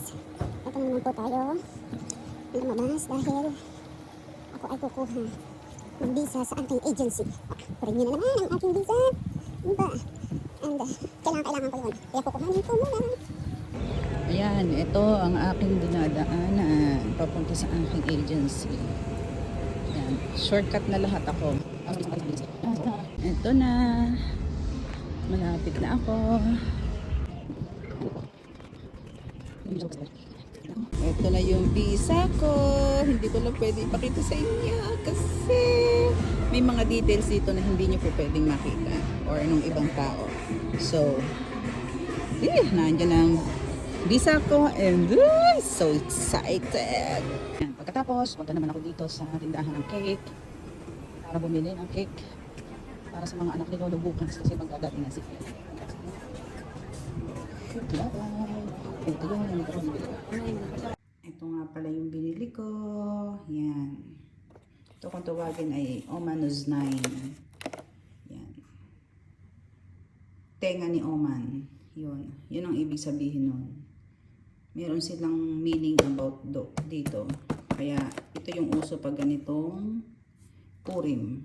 ito naman po tayo lumabas dahil ako ay kukuha ng visa sa aking agency. Premium na naman ang aking visa. Diba? And kailangan ko yun. Kaya kukuhanin ko muna. Ayan, ito ang aking dinadaanan papunta sa aking agency. Ayan, shortcut na lahat ako. Ito na. Malapit na ako. Ito na yung visa ko. Hindi ko lang pwede ipakita sa inyo kasi may mga details dito na hindi nyo po pwedeng makita or nung ibang tao. So, nandiyan ang visa ko and so excited. Yan, pagkatapos, punta naman ako dito sa tindahan ng cake para bumili ng cake para sa mga anak ni Lolo bukas kasi magdadating na sila. Ito nga pala yung binili ko. Yan. Ito kung tawagin ay Omanus 9. Yan. Tenga ni Oman. Yun. Yun ang ibig sabihin nun. Meron silang meaning about dito. Kaya ito yung uso pag ganitong Purim.